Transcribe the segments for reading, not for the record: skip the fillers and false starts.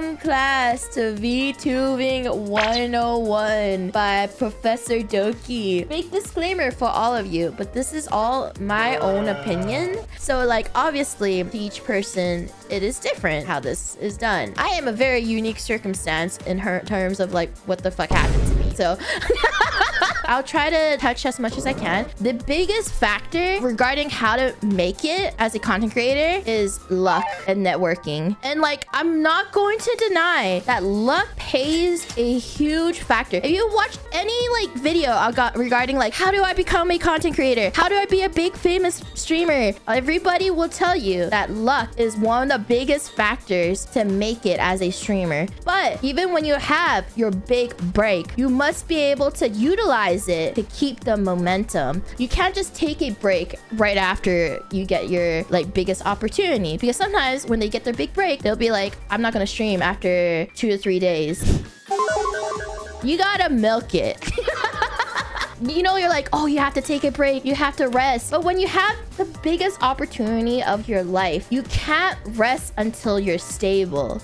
Welcome class to VTubing 101 by Professor Doki. Big disclaimer for all of you, but this is all my own opinion. So like obviously to each person it is different how this is done. I am a very unique circumstance in her terms of like what the fuck happened to me. So I'll try to touch as much as I can. The biggest factor regarding how to make it as a content creator is luck and networking. And like, I'm not going to deny that luck plays a huge factor. If you watched any like video I got regarding like, how do I become a content creator? How do I be a big famous streamer? Everybody will tell you that luck is one of the biggest factors to make it as a streamer. But even when you have your big break, you must be able to utilize it to keep the momentum. You can't just take a break right after you get your like biggest opportunity, because sometimes when they get their big break, they'll be like, I'm not gonna stream after 2 to 3 days. You gotta milk it. You know, you're like, oh, you have to take a break, you have to rest. But when you have the biggest opportunity of your life, you can't rest until you're stable.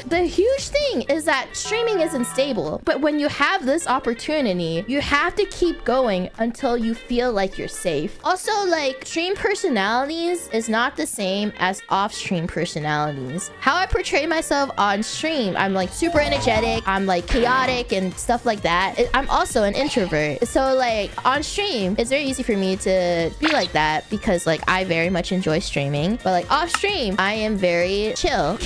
The huge thing is that streaming isn't stable, but when you have this opportunity, you have to keep going until you feel like you're safe. Also, like, stream personalities is not the same as off-stream personalities. How I portray myself on stream, I'm like super energetic, I'm like chaotic and stuff like that. I'm also an introvert. So like on stream, it's very easy for me to be like that because like I very much enjoy streaming, but like off stream, I am very chill.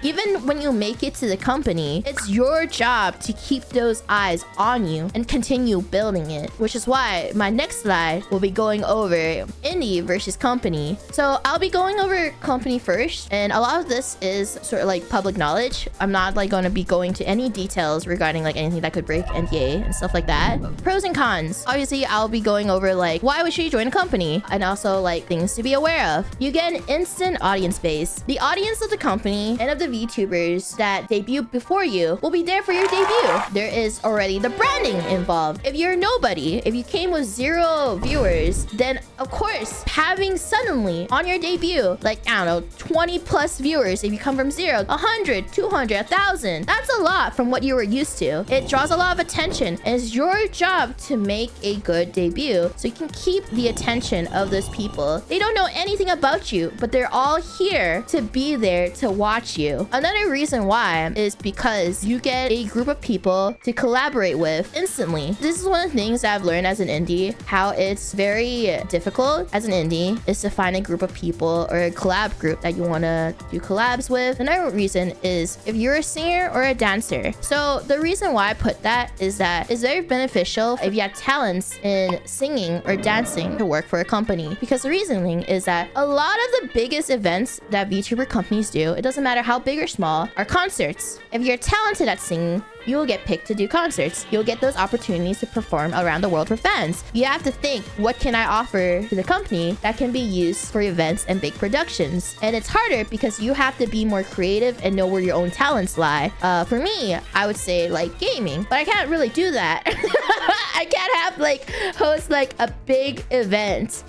Even when you make it to the company, it's your job to keep those eyes on you and continue building it, which is why my next slide will be going over indie versus company. So I'll be going over company first, and a lot of this is sort of like public knowledge. I'm not like going to be going to any details regarding like anything that could break NDA and stuff like that. Pros and cons. Obviously, I'll be going over like why should you join a company, and also like things to be aware of. You get an instant audience base. The audience of the company and of the VTubers that debut before you will be there for your debut. There is already the branding involved. If you're nobody, if you came with 0 viewers, then of course having suddenly on your debut like, I don't know, 20 plus viewers, if you come from 0, 100, 200, 1,000, that's a lot from what you were used to. It draws a lot of attention, and it's your job to make a good debut so you can keep the attention of those people. They don't know anything about you, but they're all here to be there to watch you. Another reason why is because you get a group of people to collaborate with instantly. This is one of the things that I've learned as an indie, how it's very difficult as an indie is to find a group of people or a collab group that you want to do collabs with. Another reason is if you're a singer or a dancer. So the reason why I put that is that it's very beneficial if you have talents in singing or dancing to work for a company, because the reasoning is that a lot of the biggest events that VTuber companies do, it doesn't matter how big or small, are concerts. If you're talented at singing, you will get picked to do concerts. You'll get those opportunities to perform around the world for fans. You have to think, what can I offer to the company that can be used for events and big productions? And it's harder because you have to be more creative and know where your own talents lie. For me, I would say like gaming, but I can't really do that. I can't have like host like a big event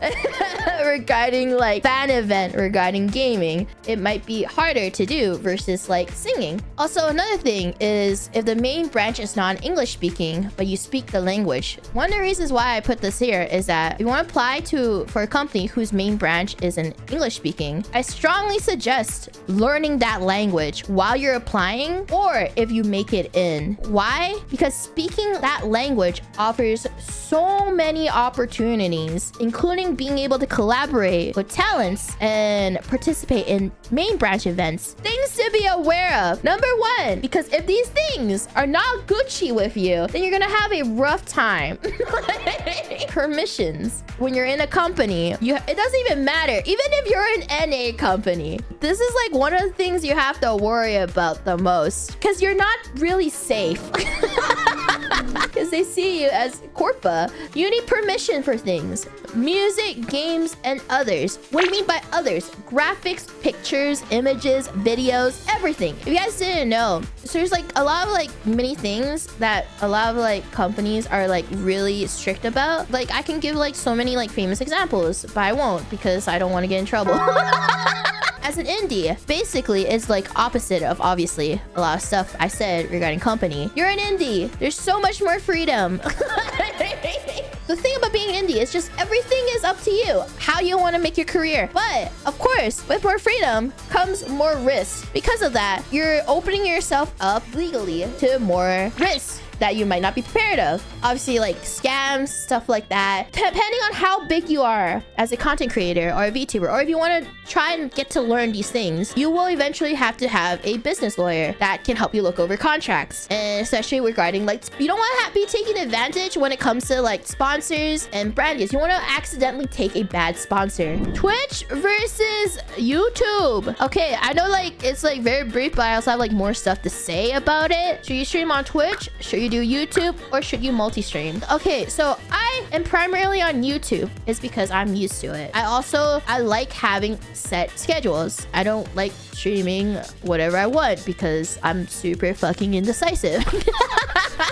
regarding like fan event regarding gaming. It might be harder to do versus like singing. Also, another thing is if the main branch is non-English speaking, but you speak the language. One of the reasons why I put this here is that if you want to apply for a company whose main branch is in English speaking, I strongly suggest learning that language while you're applying, or if you make it in. Why? Because speaking that language offers so many opportunities, including being able to collaborate with talents and participate in main branch events. Things to be aware of. Number 1, because if these things are not Gucci with you, then you're gonna have a rough time. Permissions. When you're in a company, it doesn't even matter. Even if you're an NA company, this is like one of the things you have to worry about the most, because you're not really safe. Because they see you as Corpa. You need permission for things. Music, games, and others. What do you mean by others? Graphics, pictures, images, videos, everything. If you guys didn't know, so there's like a lot of like many things that a lot of like companies are like really strict about. Like I can give like so many like famous examples, but I won't because I don't want to get in trouble. as an indie, basically it's like opposite of obviously a lot of stuff I said regarding company. You're an indie. There's so much more freedom. The thing about being indie is just everything is up to you, how you want to make your career. But of course, with more freedom comes more risk. Because of that, you're opening yourself up legally to more risks that you might not be prepared of. Obviously, like scams, stuff like that. Depending on how big you are as a content creator or a VTuber, or if you want to try and get to learn these things, you will eventually have to have a business lawyer that can help you look over contracts. And especially regarding like, you don't want to be taking advantage when it comes to like sponsors and brand deals. You want to accidentally take a bad sponsor. Twitch versus YouTube. Okay, I know like it's like very brief, but I also have like more stuff to say about it. Should you stream on Twitch? Should you do YouTube, or should you multi-stream? Okay, so I am primarily on YouTube. It's because I'm used to it. I like having set schedules. I don't like streaming whatever I want because I'm super fucking indecisive.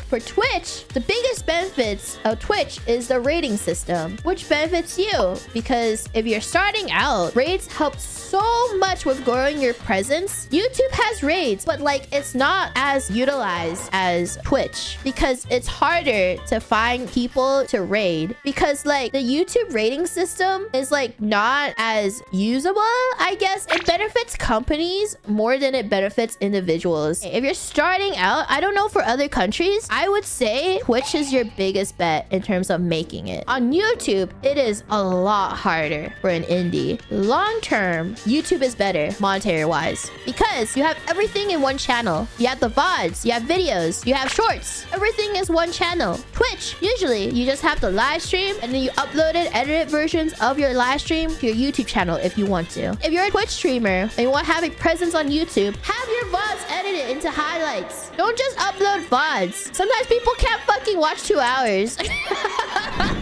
For Twitch, the biggest benefits of Twitch is the rating system, which benefits you because if you're starting out, raids help so much with growing your presence. YouTube has raids, but like it's not as utilized as Twitch because it's harder to find people to raid because like the YouTube rating system is like not as usable, I guess. It benefits companies more than it benefits individuals. If you're starting out, I don't know for other countries, I would say Twitch is your biggest bet in terms of making it. On YouTube, it is a lot harder for an indie. Long term, YouTube is better monetary wise because you have everything in one channel. You have the VODs, you have videos, you have shorts. Everything is one channel. Twitch, usually you just have the live stream and then you uploaded edited versions of your live stream to your YouTube channel if you want to. If you're a Twitch streamer and you want to have a presence on YouTube, have your VODs edited into highlights. Don't just upload VODs. Sometimes people can't fucking watch 2 hours.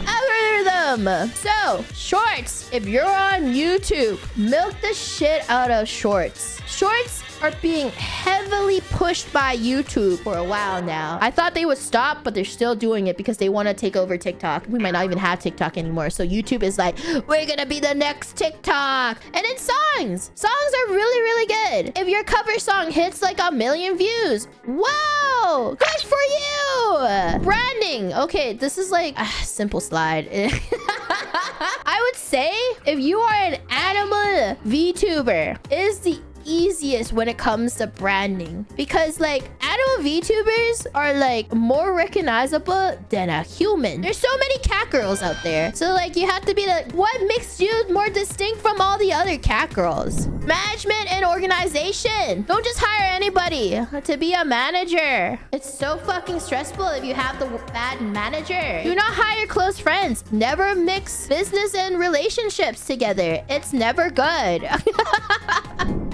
Algorithm. So, shorts. If you're on YouTube, milk the shit out of shorts. Shorts are being heavily pushed by YouTube for a while now. I thought they would stop, but they're still doing it because they want to take over TikTok. We might not even have TikTok anymore. So YouTube is like, we're gonna be the next TikTok. And then songs. Songs are really, really good. If your cover song hits like 1 million views, wow, good for you. Branding. Okay, this is like a simple slide. I would say if you are an animal VTuber, it is the easiest when it comes to branding because like animal VTubers are like more recognizable than a human. There's so many cat girls out there, so like you have to be like, what makes you more distinct from all the other cat girls? Management and organization. Don't just hire anybody to be a manager. It's so fucking stressful if you have the bad manager. Do not hire close friends. Never mix business and relationships together. It's never good.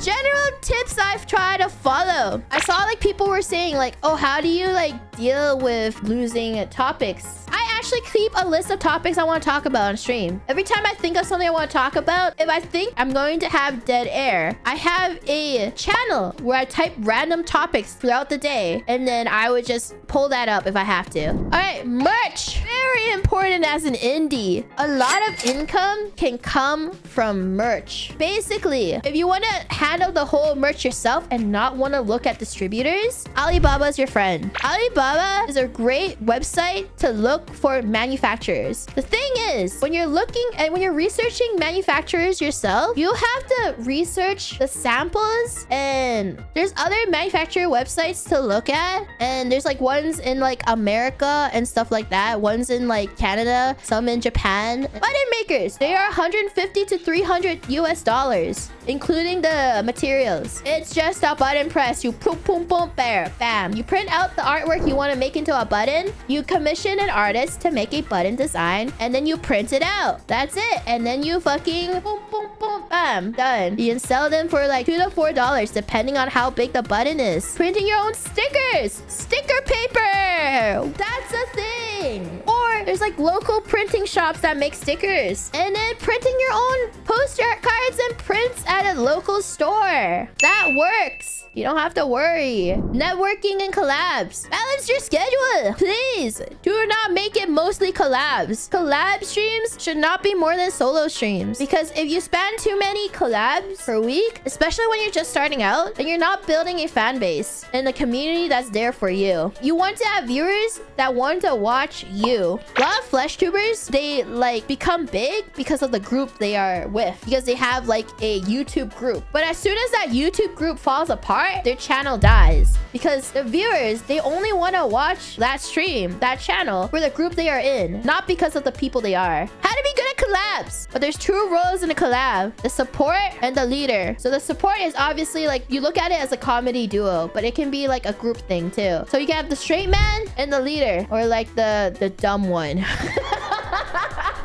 General tips I've tried to follow. I saw like people were saying like, oh, how do you like deal with losing topics? I actually keep a list of topics I want to talk about on stream. Every time I think of something I want to talk about, if I think I'm going to have dead air, I have a channel where I type random topics throughout the day, and then I would just pull that up if I have to. All right, merch. Very important as an indie. A lot of income can come from merch. Basically, if you want to handle the whole merch yourself and not want to look at distributors, Alibaba is your friend. Alibaba is a great website to look for manufacturers. The thing is, when you're looking and when you're researching manufacturers yourself, you have to research the samples, and there's other manufacturer websites to look at, and there's like ones in like America and stuff like that, ones in like Canada, some in Japan. Button makers, they are $150 to $300 US, including the materials. It's just a button press. You boom, boom, boom, bam. You print out the artwork you want to make into a button. You commission an artist to make a button design, and then you print it out. That's it. And then you fucking boom, boom, boom, bam, done. You can sell them for like $2 to $4, depending on how big the button is. Printing your own stickers, sticker paper. That's a thing. Or there's like local printing shops that make stickers, and then printing your own poster cards and prints at a local store. That works. You don't have to worry. Networking and collabs. Balance your schedule. Please do not make it mostly collabs. Collab streams should not be more than solo streams. Because if you span too many collabs per week, especially when you're just starting out, then you're not building a fan base and a community that's there for you. You want to have viewers that want to watch you. A lot of flesh tubers, they like become big because of the group they are with. Because they have like a YouTube group. But as soon as that YouTube group falls apart, their channel dies because the viewers, they only want to watch that stream, that channel for the group they are in, not because of the people they are. How to be good at collabs. But there's two roles in a collab: the support and the leader. So the support is obviously like, you look at it as a comedy duo, but it can be like a group thing too. So you can have the straight man and the leader, or like the dumb one.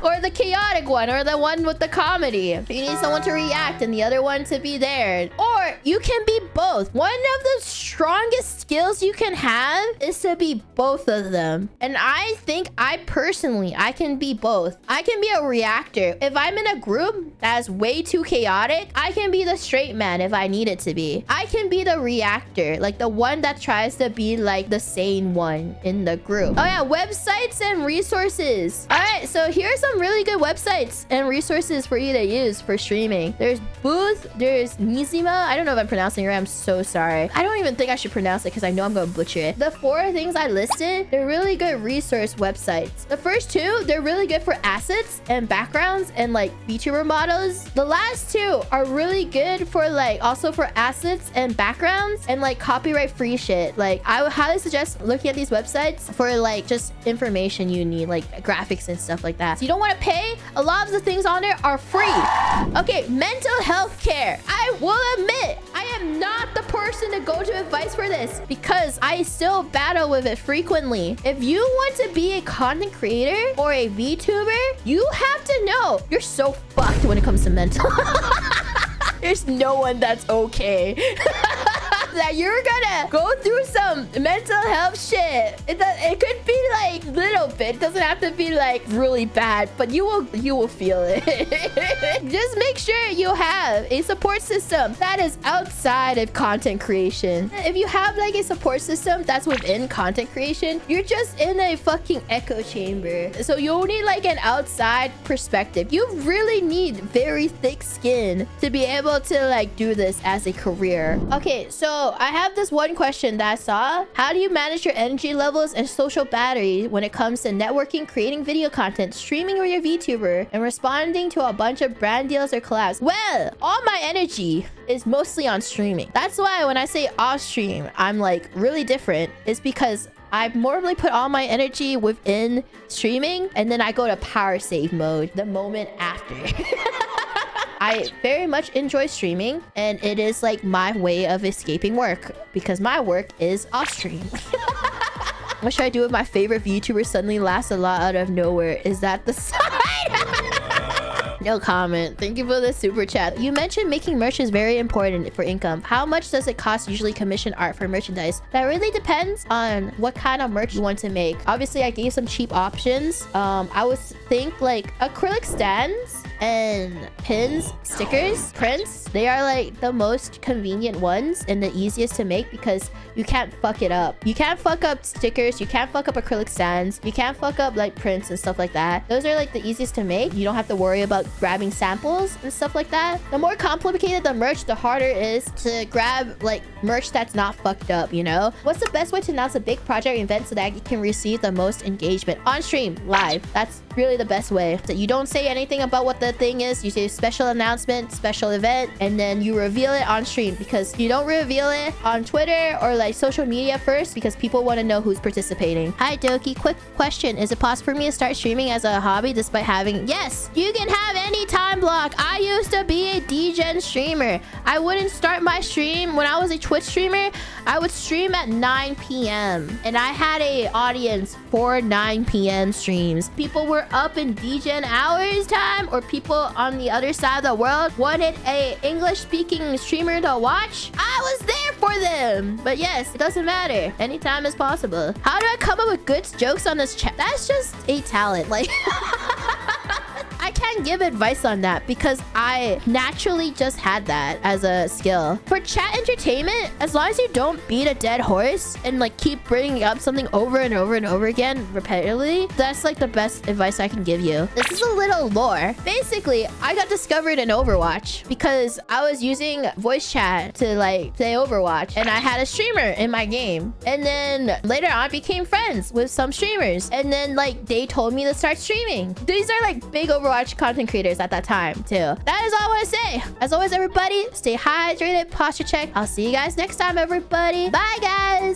Or the chaotic one, or the one with the comedy. You need someone to react and the other one to be there. Or you can be both. One of the strongest skills you can have is to be both of them. And I think I can be both. I can be a reactor. If I'm in a group that's way too chaotic, I can be the straight man if I need it to be. I can be the reactor, like the one that tries to be like the sane one in the group. Oh yeah, websites and resources. All right, so here's some really good websites and resources for you to use for streaming. There's Booth, there's Nizima. I don't know if I'm pronouncing it right. I'm so sorry. I don't even think I should pronounce it because I know I'm going to butcher it. The 4 things I listed, they're really good resource websites. The first 2, they're really good for assets and backgrounds and like VTuber models. The last 2 are really good for like also for assets and backgrounds and like copyright free shit. Like I would highly suggest looking at these websites for like just information you need, like graphics and stuff like that. So you don't want to pay. A lot of the things on there are free. Okay, mental health care. I will admit, I am not the person to go to advice for this because I still battle with it frequently. If you want to be a content creator or a VTuber, you have to know you're so fucked when it comes to mental. There's no one that's okay. That you're gonna go through some mental health shit. It could be like little bit. It doesn't have to be like really bad, but you will feel it. Just make sure you have a support system that is outside of content creation. If you have like a support system that's within content creation, you're just in a fucking echo chamber. So you'll need like an outside perspective. You really need very thick skin to be able to like do this as a career. Okay, so I have this one question that I saw. How do you manage your energy levels and social battery when it comes to networking, creating video content, streaming with your VTuber, and responding to a bunch of brand deals or collabs? Well, all my energy is mostly on streaming. That's why when I say off stream, I'm like really different. It's because I normally put all my energy within streaming and then I go to power save mode the moment after. I very much enjoy streaming and it is like my way of escaping work because my work is off stream. What should I do if my favorite VTuber suddenly laughs a lot out of nowhere? Is that the sign? No comment. Thank you for the super chat. You mentioned making merch is very important for income. How much does it cost usually commission art for merchandise? That really depends on what kind of merch you want to make. Obviously, I gave some cheap options. I would think like acrylic stands and pins, stickers, prints. They are like the most convenient ones and the easiest to make because you can't fuck it up. You can't fuck up stickers. You can't fuck up acrylic stands. You can't fuck up like prints and stuff like that. Those are like the easiest to make. You don't have to worry about grabbing samples and stuff like that. The more complicated the merch, the harder it is to grab like merch that's not fucked up, you know? What's the best way to announce a big project event so that you can receive the most engagement? On stream, live. That's really the best way. So you don't say anything about what the thing is. You say special announcement, special event, and then you reveal it on stream because you don't reveal it on Twitter or like social media first because people want to know who's participating. Hi Doki, quick question. Is it possible for me to start streaming as a hobby despite having... Yes, you can have any time block. I used to be a DGen streamer. I wouldn't start my stream when I was a Twitch streamer. I would stream at 9 p.m. and I had a audience for 9 p.m. streams. People were up in DGen hours time, or people on the other side of the world wanted a English speaking streamer to watch. I was there for them. But yes, it doesn't matter. Anytime is possible. How do I come up with good jokes on this chat? That's just a talent. Like I can't can't give advice on that because I naturally just had that as a skill. For chat entertainment, as long as you don't beat a dead horse and like keep bringing up something over and over and over again repetitively, that's like the best advice I can give you. This is a little lore. Basically, I got discovered in Overwatch because I was using voice chat to like play Overwatch, and I had a streamer in my game. And then later on, I became friends with some streamers, and then like they told me to start streaming. These are like big Overwatch content creators at that time too. That is all I want to say. As always, everybody, stay hydrated, posture check. I'll see you guys next time, everybody. Bye, guys.